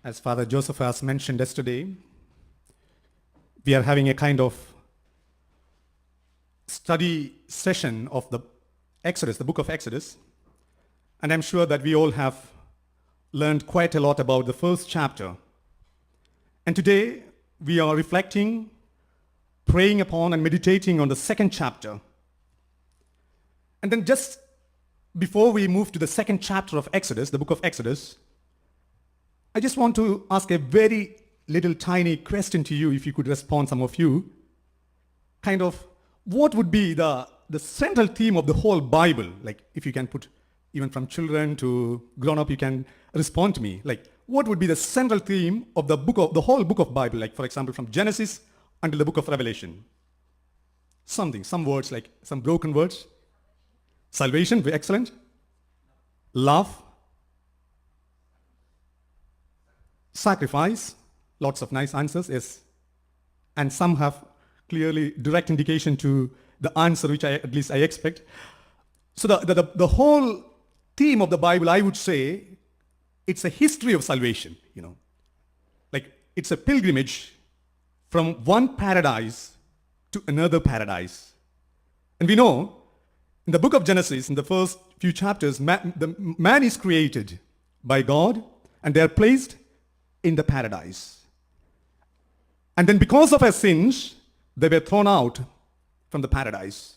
As Father Joseph has mentioned yesterday, we are having a kind of study session of the Exodus, the book of Exodus. And I'm sure that we all have learned quite a lot about the first chapter. And today we are reflecting, praying upon, and meditating on the second chapter. And then just before we move to the second chapter of Exodus, the book of Exodus, I just want to ask a very little tiny question to you, if you could respond, some of you. Kind of, what would be the central theme of the whole Bible? Like, if you can put, even from children to grown-up, you can respond to me. Like, what would be the central theme of the whole book of Bible? Like, for example, from Genesis until the book of Revelation. Something, some words, like some broken words. Salvation, very excellent. Love. Sacrifice, lots of nice answers, yes. And some have clearly direct indication to the answer, which at least I expect. So the whole theme of the Bible, I would say, it's a history of salvation, Like, it's a pilgrimage from one paradise to another paradise. And we know, in the book of Genesis, in the first few chapters, man is created by God, and they are placed in the paradise. And then because of our sins, they were thrown out from the paradise.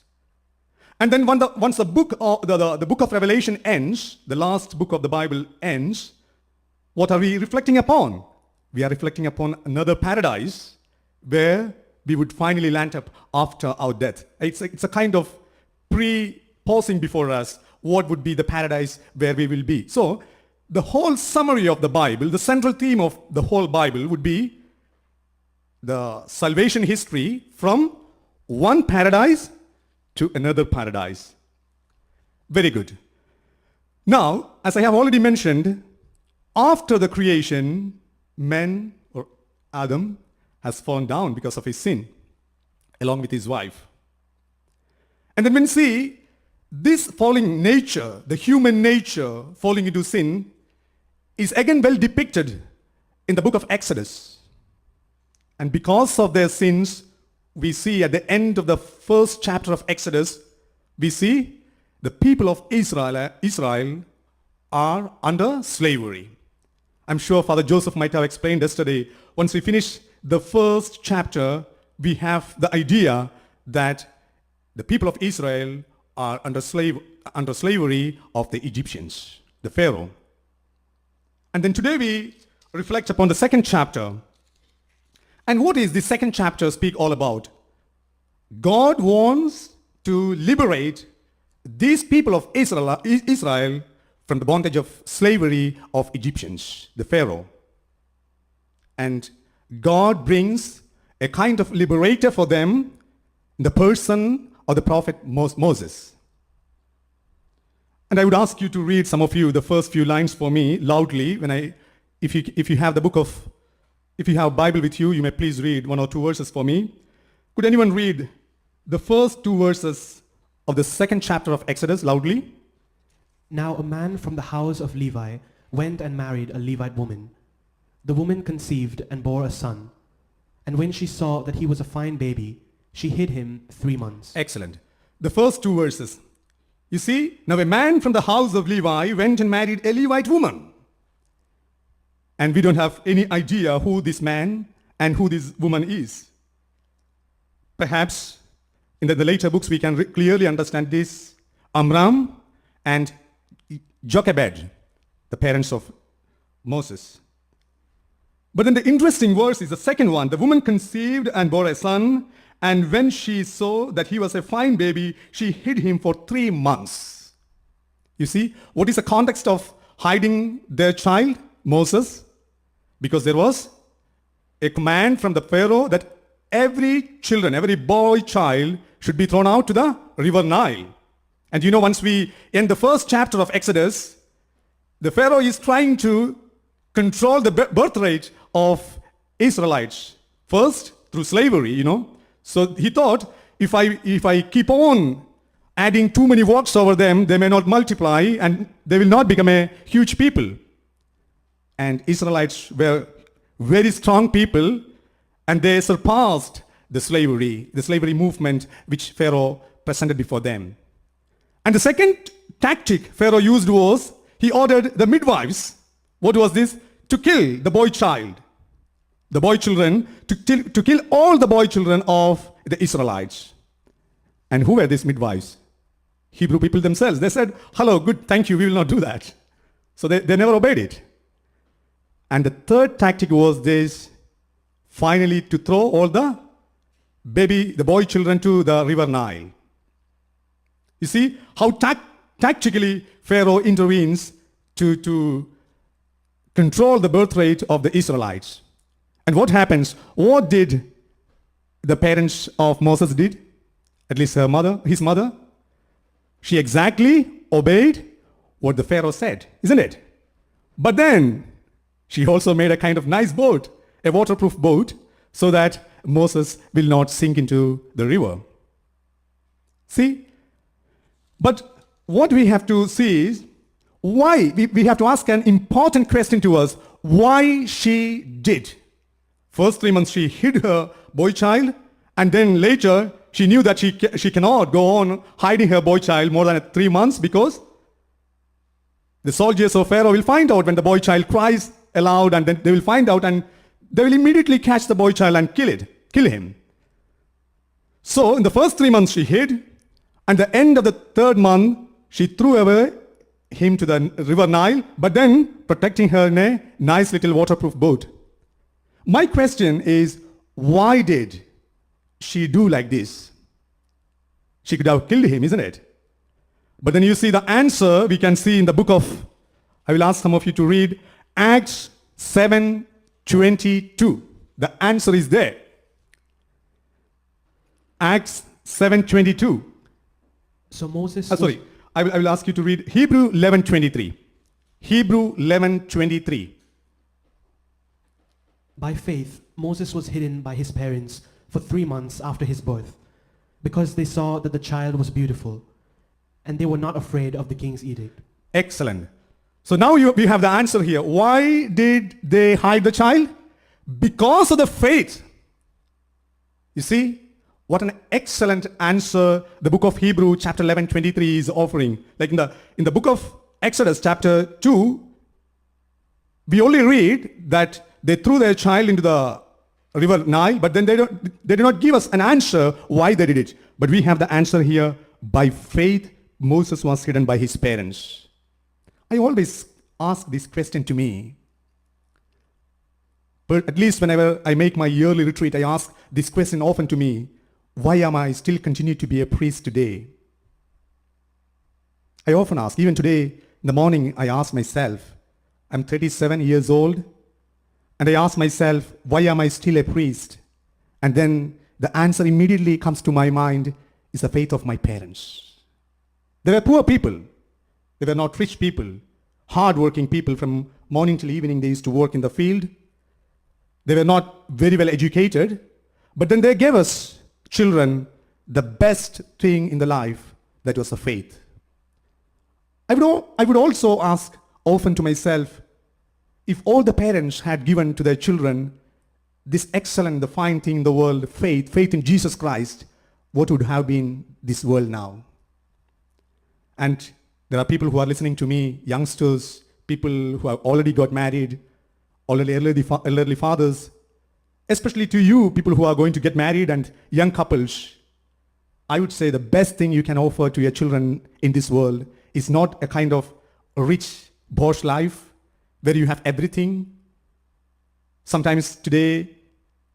And then once the book of Revelation ends, the last book of the Bible ends, what are we reflecting upon? We are reflecting upon another paradise where we would finally land up after our death. It's a kind of pausing before us what would be the paradise where we will be. So the whole summary of the Bible, the central theme of the whole Bible would be the salvation history from one paradise to another paradise. Very good. Now, as I have already mentioned, after the creation, man, or Adam, has fallen down because of his sin, along with his wife. And then when we see this falling nature, the human nature falling into sin, is again well depicted in the book of Exodus. And because of their sins, we see at the end of the first chapter of Exodus, we see the people of Israel are under slavery. I'm sure Father Joseph might have explained yesterday, once we finish the first chapter, we have the idea that the people of Israel are under slavery of the Egyptians, the Pharaoh. And then today we reflect upon the second chapter. And what is the second chapter speak all about? God wants to liberate these people of Israel from the bondage of slavery of Egyptians, the Pharaoh. And God brings a kind of liberator for them in the person of the prophet Moses. And I would ask you to read, some of you, the first few lines for me loudly. If you have Bible with you, you may please read one or two verses for me. Could anyone read the first two verses of the second chapter of Exodus loudly? Now a man from the house of Levi went and married a Levite woman. The woman conceived and bore a son. And when she saw that he was a fine baby, she hid him 3 months. Excellent. The first two verses. You see, now a man from the house of Levi went and married a Levite woman. And we don't have any idea who this man and who this woman is. Perhaps in the later books we can clearly understand this. Amram and Jochebed, the parents of Moses. But then the interesting verse is the second one. The woman conceived and bore a son, and when she saw that he was a fine baby, she hid him for 3 months. You see, what is the context of hiding their child, Moses? Because there was a command from the Pharaoh that every boy child should be thrown out to the river Nile. And once we end the first chapter of Exodus, the Pharaoh is trying to control the birth rate of Israelites. First, through slavery, So he thought, if I keep on adding too many works over them, they may not multiply and they will not become a huge people. And Israelites were very strong people, and they surpassed the slavery movement which Pharaoh presented before them. And the second tactic Pharaoh used was he ordered the midwives. What was this? To kill the boy child. The boy children, to kill all the boy children of the Israelites. And who were these midwives? Hebrew people themselves. They said, hello, good, thank you, we will not do that. So they never obeyed it. And the third tactic was this, finally to throw all the boy children to the river Nile. You see how tactically Pharaoh intervenes to control the birth rate of the Israelites. And what happens? What did the parents of Moses did? At least his mother. She exactly obeyed what the Pharaoh said, isn't it? But then she also made a kind of nice boat, a waterproof boat, so that Moses will not sink into the river. See? But what we have to see is why. We have to ask an important question to us. Why she did. First 3 months she hid her boy child, and then later she knew that she cannot go on hiding her boy child more than 3 months, because the soldiers of Pharaoh will find out when the boy child cries aloud, and then they will find out and they will immediately catch the boy child and kill him. So in the first 3 months she hid, and the end of the third month she threw away him to the river Nile, but then protecting her in a nice little waterproof boat. My question is, why did she do like this? She could have killed him, isn't it? But then you see the answer we can see in the book of, I will ask some of you to read, Acts 7:22. The answer is there. Acts 7:22. So Moses... I will ask you to read Hebrew 11:23. Hebrew 11:23. By faith, Moses was hidden by his parents for 3 months after his birth, because they saw that the child was beautiful, and they were not afraid of the king's edict. Excellent. So now we have the answer here. Why did they hide the child? Because of the faith. You see, what an excellent answer the book of Hebrew chapter 11:23 is offering. Like in the book of Exodus chapter 2, we only read that they threw their child into the river Nile, but then they do not give us an answer why they did it. But we have the answer here. By faith, Moses was hidden by his parents. I always ask this question to me. But at least whenever I make my yearly retreat, I ask this question often to me. Why am I still continue to be a priest today? I often ask, even today in the morning, I ask myself, I'm 37 years old, and I ask myself, why am I still a priest? And then the answer immediately comes to my mind is the faith of my parents. They were poor people. They were not rich people, hard-working people. From morning till evening, they used to work in the field. They were not very well educated, but then they gave us children the best thing in the life, that was the faith. I would also ask often to myself, if all the parents had given to their children this excellent, the fine thing in the world, faith in Jesus Christ, what would have been this world now? And there are people who are listening to me, youngsters, people who have already got married, already elderly fathers, especially to you, people who are going to get married and young couples. I would say the best thing you can offer to your children in this world is not a kind of rich, bosh life where you have everything. Sometimes today,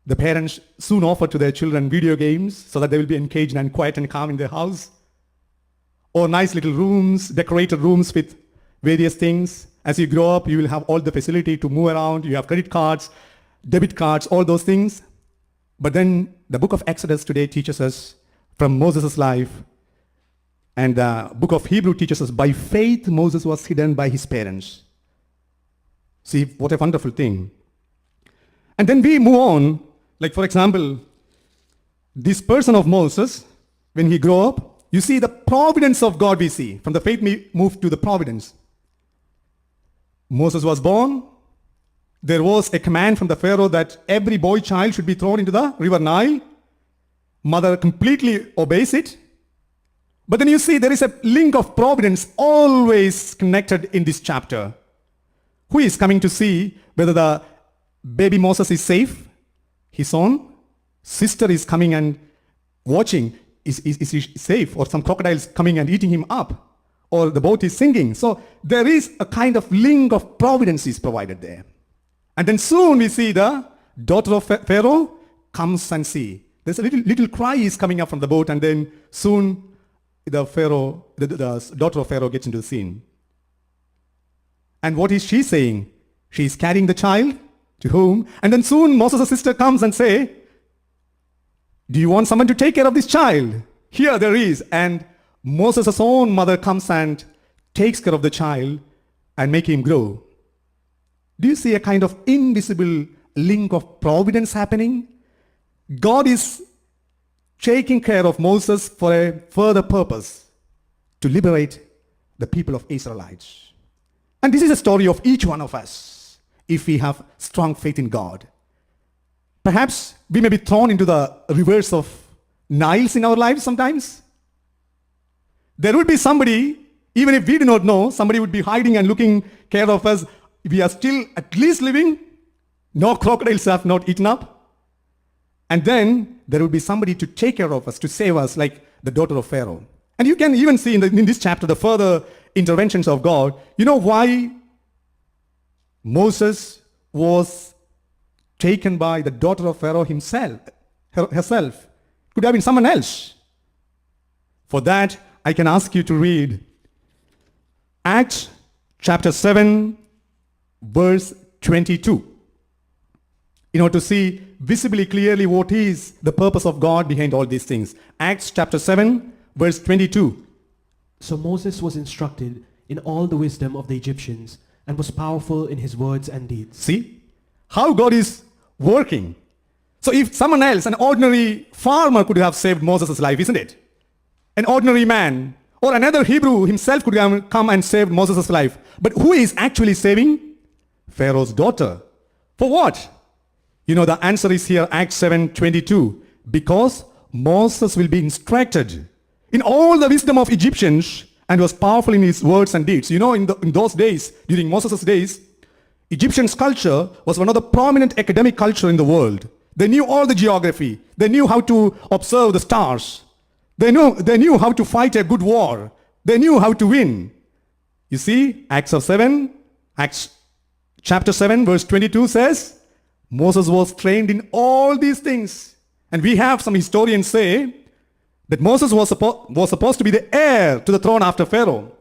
the parents soon offer to their children video games so that they will be engaged and quiet and calm in their house. Or nice little rooms, decorated rooms with various things. As you grow up, you will have all the facility to move around. You have credit cards, debit cards, all those things. But then the book of Exodus today teaches us from Moses' life, and the book of Hebrew teaches us by faith Moses was hidden by his parents. See, what a wonderful thing. And then we move on, like for example, this person of Moses, when he grew up, you see the providence of God we see. From the faith we move to the providence. Moses was born, there was a command from the Pharaoh that every boy child should be thrown into the river Nile. Mother completely obeys it. But then you see there is a link of providence always connected in this chapter. Who is coming to see whether the baby Moses is safe? His own sister is coming and watching. Is he safe? Or some crocodiles coming and eating him up? Or the boat is sinking. So there is a kind of link of providence is provided there. And then soon we see the daughter of Pharaoh comes and see. There's a little cry is coming up from the boat, and then soon the daughter of Pharaoh gets into the scene. And what is she saying? She is carrying the child to whom? And then soon Moses' sister comes and say, do you want someone to take care of this child? Here there is. And Moses' own mother comes and takes care of the child and make him grow. Do you see a kind of invisible link of providence happening? God is taking care of Moses for a further purpose, to liberate the people of Israelites. And this is a story of each one of us, if we have strong faith in God. Perhaps we may be thrown into the rivers of Niles in our lives sometimes. There would be somebody, even if we do not know, somebody would be hiding and looking care of us. We are still at least living. No crocodiles have not eaten up. And then there will be somebody to take care of us, to save us, like the daughter of Pharaoh. And you can even see in this chapter the further interventions of God. You know why Moses was taken by the daughter of Pharaoh herself? Could have been someone else. For that, I can ask you to read Acts chapter 7, verse 22. In order to see visibly clearly what is the purpose of God behind all these things. Acts chapter 7, verse 22. So Moses was instructed in all the wisdom of the Egyptians and was powerful in his words and deeds. See how God is working. So if someone else, an ordinary farmer, could have saved Moses' life, isn't it? An ordinary man or another Hebrew himself could have come and saved Moses' life. But who is actually saving? Pharaoh's daughter. For what? You know, the answer is here, Acts 7:22. Because Moses will be instructed in all the wisdom of Egyptians and was powerful in his words and deeds. You know, in those days, during Moses' days, Egyptian culture was one of the prominent academic culture in the world. They knew all the geography. They knew how to observe the stars. They knew how to fight a good war. They knew how to win. You see, Acts chapter 7, verse 22 says, Moses was trained in all these things. And we have some historians say that Moses was supposed to be the heir to the throne after Pharaoh.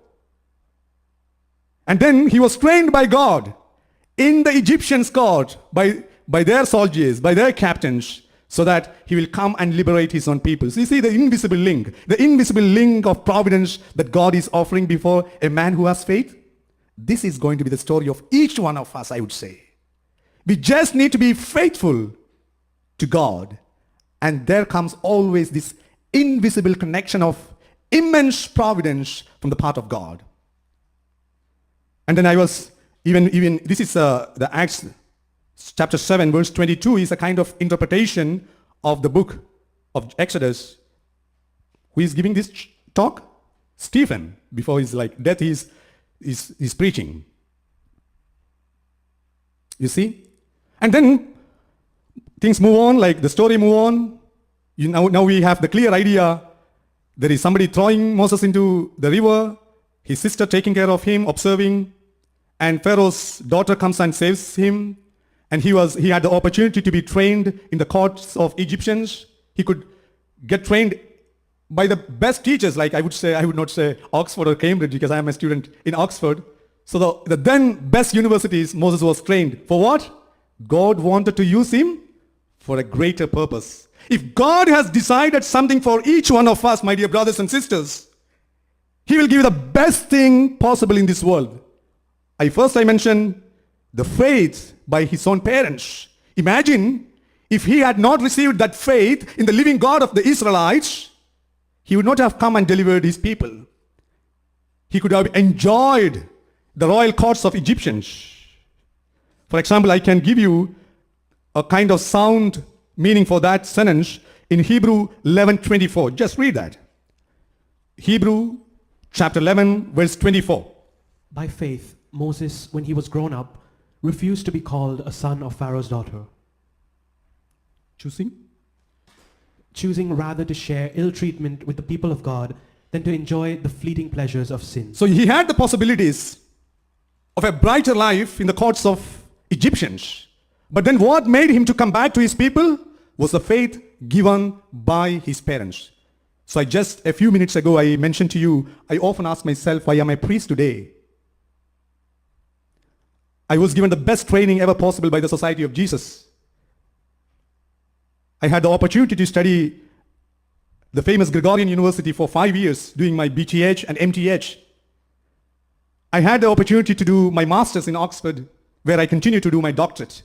And then he was trained by God in the Egyptians' court by their soldiers, by their captains, so that he will come and liberate his own people. So you see the invisible link of providence that God is offering before a man who has faith. This is going to be the story of each one of us, I would say. We just need to be faithful to God. And there comes always this invisible connection of immense providence from the part of God. And then I was, even this is the Acts chapter 7, verse 22 is a kind of interpretation of the book of Exodus. Who is giving this talk? Stephen. Before his death, he's preaching. You see? And then things move on, like the story move on. Now we have the clear idea. There is somebody throwing Moses into the river, his sister taking care of him, observing, and Pharaoh's daughter comes and saves him. And he had the opportunity to be trained in the courts of Egyptians. He could get trained by the best teachers, like I would not say Oxford or Cambridge, because I am a student in Oxford. So the then best universities, Moses was trained. For what? God wanted to use him for a greater purpose. If God has decided something for each one of us, my dear brothers and sisters, he will give you the best thing possible in this world. I mentioned the faith by his own parents. Imagine if he had not received that faith in the living God of the Israelites, he would not have come and delivered his people. He could have enjoyed the royal courts of Egyptians. For example, I can give you a kind of sound meaning for that sentence in Hebrew 11:24. Just read that. Hebrew chapter 11, verse 24. By faith, Moses, when he was grown up, refused to be called a son of Pharaoh's daughter, choosing rather to share ill treatment with the people of God than to enjoy the fleeting pleasures of sin. So he had the possibilities of a brighter life in the courts of Egyptians. But then what made him to come back to his people was the faith given by his parents. So just a few minutes ago I mentioned to you, I often ask myself, why am I a priest today? I was given the best training ever possible by the Society of Jesus. I had the opportunity to study the famous Gregorian University for 5 years, doing my BTH and MTH. I had the opportunity to do my master's in Oxford, where I continue to do my doctorate.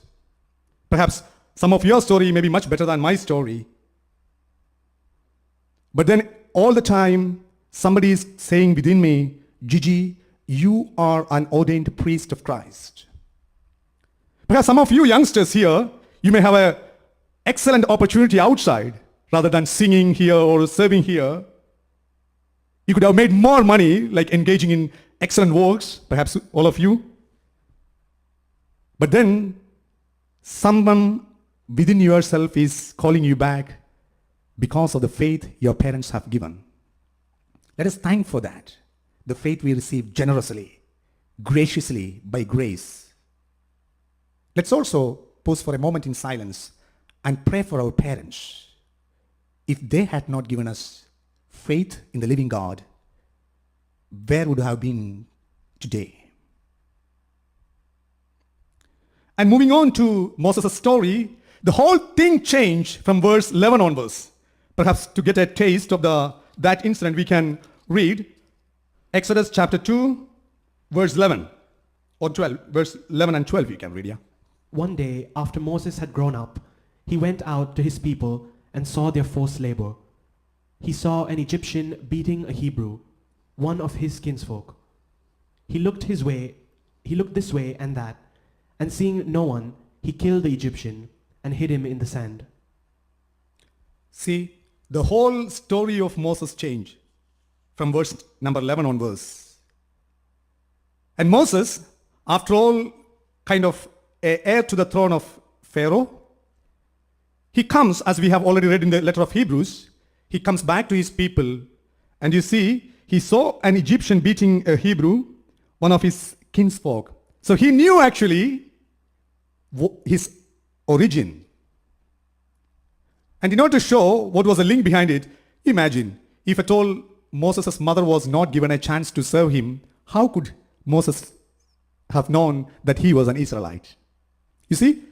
Perhaps some of your story may be much better than my story. But then all the time, somebody is saying within me, Jiji, you are an ordained priest of Christ. Perhaps some of you youngsters here, you may have an excellent opportunity outside rather than singing here or serving here. You could have made more money, like engaging in excellent works, perhaps all of you. But then someone within yourself is calling you back because of the faith your parents have given. Let us thank for that. The faith we receive generously, graciously, by grace. Let's also pause for a moment in silence and pray for our parents. If they had not given us faith in the living God, where would we have been today? And moving on to Moses' story, the whole thing changed from verse 11 onwards. Perhaps to get a taste of that incident, we can read Exodus chapter 2, verse 11 or 12. Verse 11 and 12 you can read, yeah. One day, after Moses had grown up, he went out to his people and saw their forced labor. He saw an Egyptian beating a Hebrew, one of his kinsfolk. He looked this way and that, and seeing no one, he killed the Egyptian and hid him in the sand. See, the whole story of Moses changed from verse number 11 onwards. And Moses, after all, kind of heir to the throne of Pharaoh, he comes, as we have already read in the letter of Hebrews, he comes back to his people, and you see, he saw an Egyptian beating a Hebrew, one of his kinsfolk. So he knew actually his origin. And in order to show what was the link behind it, imagine if at all Moses' mother was not given a chance to serve him, how could Moses have known that he was an Israelite? You see,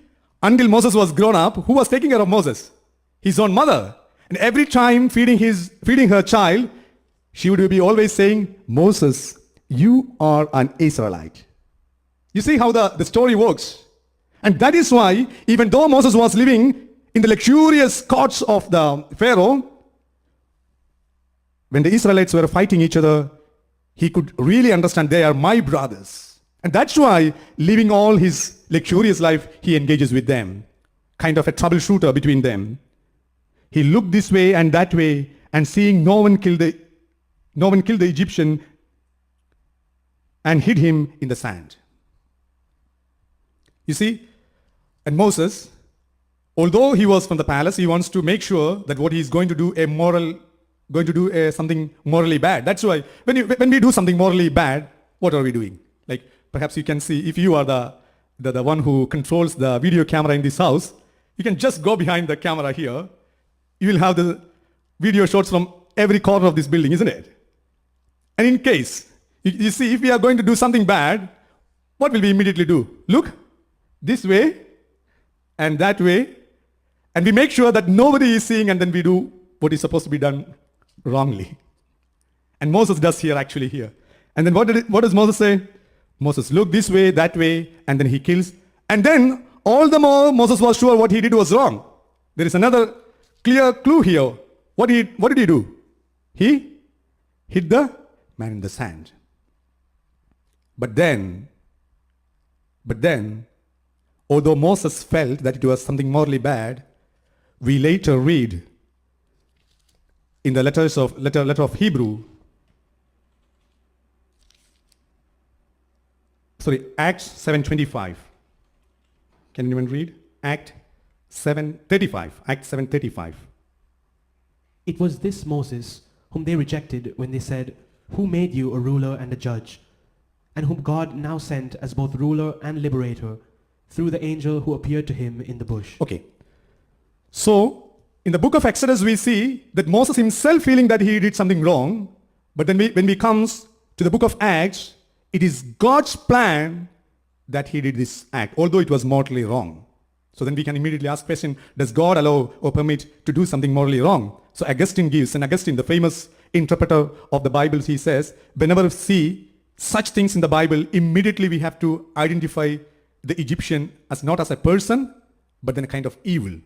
until Moses was grown up, who was taking care of Moses? His own mother. And every time feeding her child, she would be always saying, Moses, you are an Israelite. You see how the story works. And that is why, even though Moses was living in the luxurious courts of the Pharaoh, when the Israelites were fighting each other, he could really understand they are my brothers. And that's why, living all his luxurious life, he engages with them. Kind of a troubleshooter between them. He looked this way and that way, and seeing no one killed the Egyptian and hid him in the sand. You see, and Moses, although he was from the palace, he wants to make sure that what he is going to do something morally bad. That's why when we do something morally bad, what are we doing? Like perhaps you can see, if you are the one who controls the video camera in this house, you can just go behind the camera here. You will have the video shots from every corner of this building, isn't it? And in case, you see, if we are going to do something bad, what will we immediately do? Look this way and that way, and we make sure that nobody is seeing, and then we do what is supposed to be done wrongly. And Moses does here. And then what does Moses say? Moses looked this way, that way, and then he kills. And then all the more Moses was sure what he did was wrong. There is another clear clue here. What did he do? He hid the man in the sand. But then, although Moses felt that it was something morally bad, we later read in the letter of Hebrew, Acts 7:25. Can anyone read? Acts 7:35. It was this Moses whom they rejected when they said, "Who made you a ruler and a judge?" And whom God now sent as both ruler and liberator through the angel who appeared to him in the bush. Okay. So, in the book of Exodus, we see that Moses himself feeling that he did something wrong. But then when we comes to the book of Acts, it is God's plan that he did this act, although it was morally wrong. So then we can immediately ask question, does God allow or permit to do something morally wrong? So Augustine, the famous interpreter of the Bible, he says, whenever we see such things in the Bible, immediately we have to identify the Egyptian as not as a person, but then a kind of evil.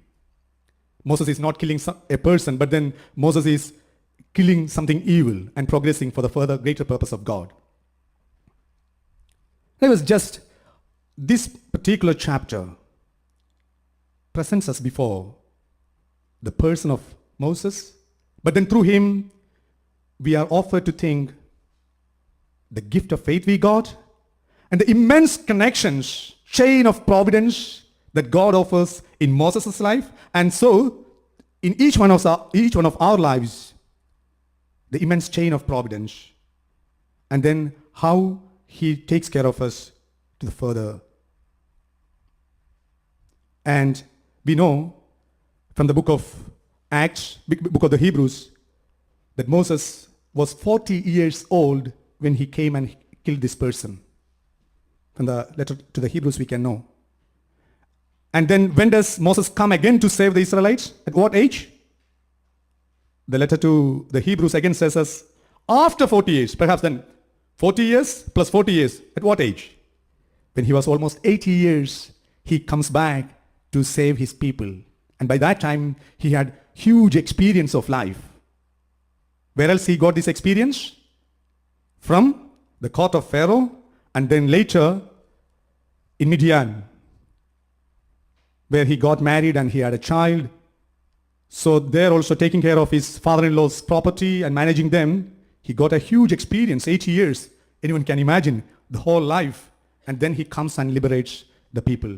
Moses is not killing a person, but then Moses is killing something evil and progressing for the further greater purpose of God. It was just this particular chapter presents us before the person of Moses, but then through him we are offered to think the gift of faith we got and the immense connections, chain of providence that God offers in Moses' life, and so in each one of our lives, the immense chain of providence, and then how he takes care of us to the further. And we know from the book of Acts, book of the Hebrews, that Moses was 40 years old when he came and killed this person. From the letter to the Hebrews we can know. And then when does Moses come again to save the Israelites? At what age? The letter to the Hebrews again says us, after 40 years, perhaps then 40 years plus 40 years. At what age? When he was almost 80 years, he comes back to save his people. And by that time, he had huge experience of life. Where else he got this experience? From the court of Pharaoh, and then later in Midian, where he got married and he had a child. So there also taking care of his father-in-law's property and managing them, he got a huge experience, 80 years. Anyone can imagine the whole life. And then he comes and liberates the people.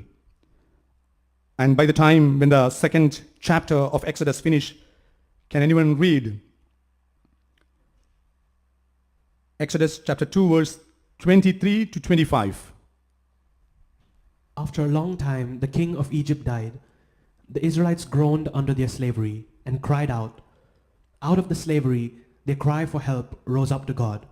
And by the time when the second chapter of Exodus finished, can anyone read Exodus chapter 2 verse 23 to 25? After a long time, the king of Egypt died. The Israelites groaned under their slavery and cried out. Out of the slavery, their cry for help rose up to God.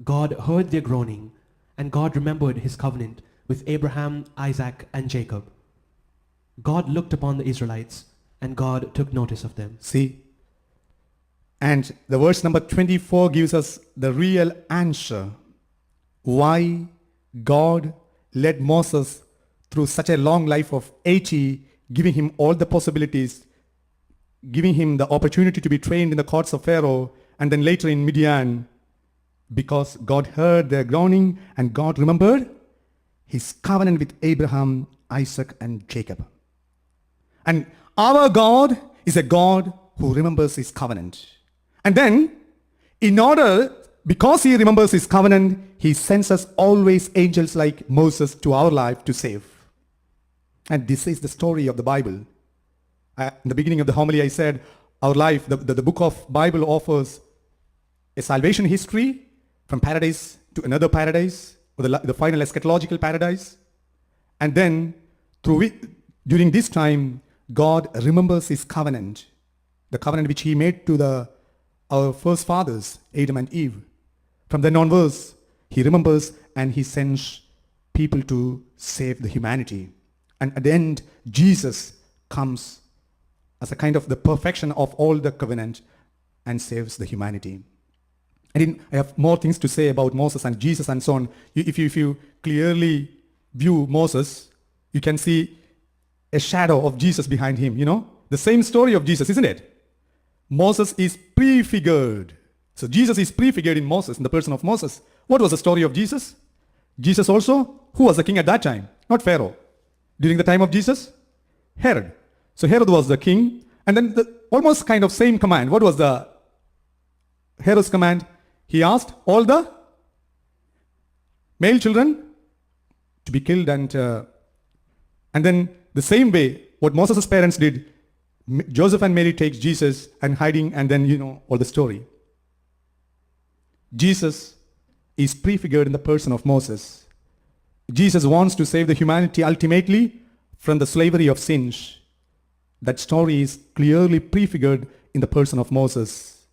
God heard their groaning, and God remembered his covenant with Abraham, Isaac, and Jacob. God looked upon the Israelites, and God took notice of them. See? And the verse number 24 gives us the real answer why God led Moses through such a long life of 80, giving him all the possibilities, giving him the opportunity to be trained in the courts of Pharaoh, and then later in Midian, because God heard their groaning and God remembered his covenant with Abraham, Isaac, and Jacob. And our God is a God who remembers his covenant. And then, because he remembers his covenant, he sends us always angels like Moses to our life to save. And this is the story of the Bible. In the beginning of the homily I said, our life, the book of Bible offers a salvation history from paradise to another paradise, or the final eschatological paradise. And then, during this time, God remembers his covenant, the covenant which he made to our first fathers, Adam and Eve. From then onwards, he remembers and he sends people to save the humanity. And at the end, Jesus comes as a kind of the perfection of all the covenant and saves the humanity. I have more things to say about Moses and Jesus and so on. If you clearly view Moses, you can see a shadow of Jesus behind him, The same story of Jesus, isn't it? Moses is prefigured. So Jesus is prefigured in Moses, in the person of Moses. What was the story of Jesus? Jesus also, who was the king at that time? Not Pharaoh. during the time of Jesus? Herod. So Herod was the king, and then the almost kind of same command. What was the Herod's command? He asked all the male children to be killed, and then the same way what Moses' parents did, Joseph and Mary takes Jesus and hiding, and then you know all the story. Jesus is prefigured in the person of Moses. Jesus wants to save the humanity ultimately from the slavery of sins. That story is clearly prefigured in the person of Moses.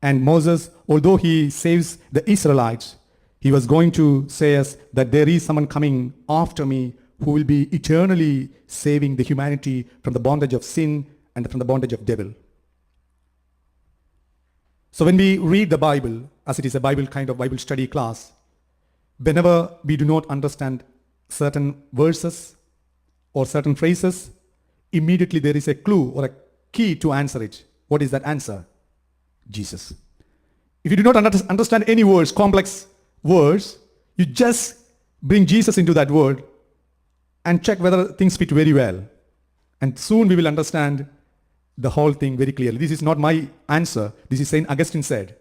And Moses, although he saves the Israelites, he was going to say us that there is someone coming after me who will be eternally saving the humanity from the bondage of sin and from the bondage of devil. So when we read the Bible, as it is a Bible kind of Bible study class, whenever we do not understand certain verses or certain phrases, immediately there is a clue or a key to answer it. What is that answer? Jesus. If you do not understand any words, complex words, you just bring Jesus into that word and check whether things fit very well. And soon we will understand the whole thing very clearly. This is not my answer. This is Saint Augustine said.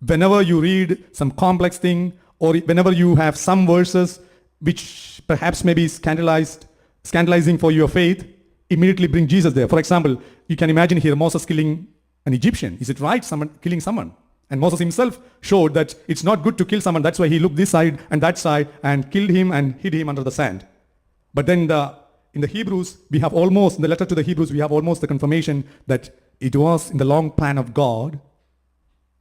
Whenever you read some complex thing, or whenever you have some verses which perhaps may be scandalizing for your faith, immediately bring Jesus there. For example, you can imagine here Moses killing an Egyptian. Is it right, someone killing someone? And Moses himself showed that it's not good to kill someone. That's why he looked this side and that side and killed him and hid him under the sand. But then in the Hebrews, we have almost, in the letter to the Hebrews, we have almost the confirmation that it was in the long plan of God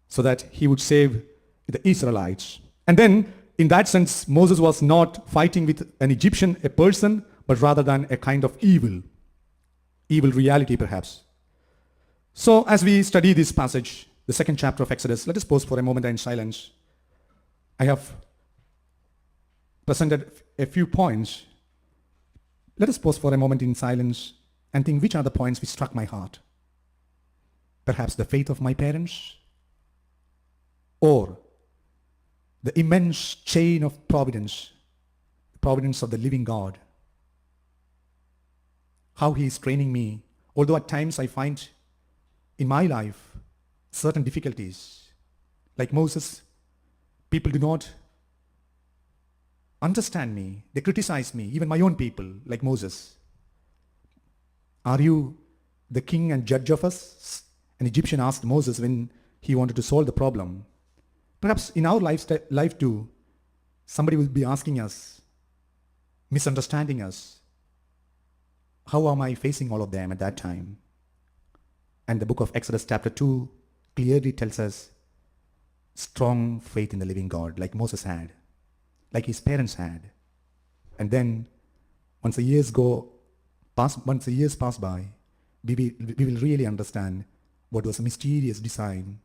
so that he would save the Israelites. And then, in that sense, Moses was not fighting with an Egyptian, a person, but rather than a kind of evil reality perhaps. So as we study this passage, the second chapter of Exodus, let us pause for a moment in silence. I have presented a few points. Let us pause for a moment in silence and think which are the points which struck my heart. Perhaps the faith of my parents, or the immense chain of providence, the providence of the living God. How he is training me, although at times I find in my life certain difficulties. Like Moses, people do not understand me. They criticize me, even my own people, like Moses. Are you the king and judge of us? An Egyptian asked Moses when he wanted to solve the problem. Perhaps in our life too, somebody will be asking us, misunderstanding us. How am I facing all of them at that time? And the book of Exodus chapter 2 clearly tells us strong faith in the living God, like Moses had, like his parents had. And then once the years pass by, we will really understand what was a mysterious design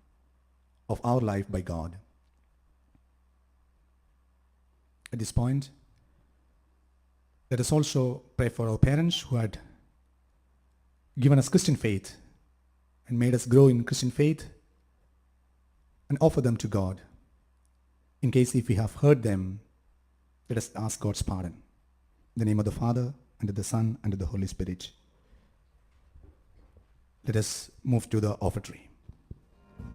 of our life by God. At this point, let us also pray for our parents who had given us Christian faith and made us grow in Christian faith, and offer them to God. In case if we have hurt them, let us ask God's pardon. In the name of the Father, and of the Son, and of the Holy Spirit. Let us move to the offertory.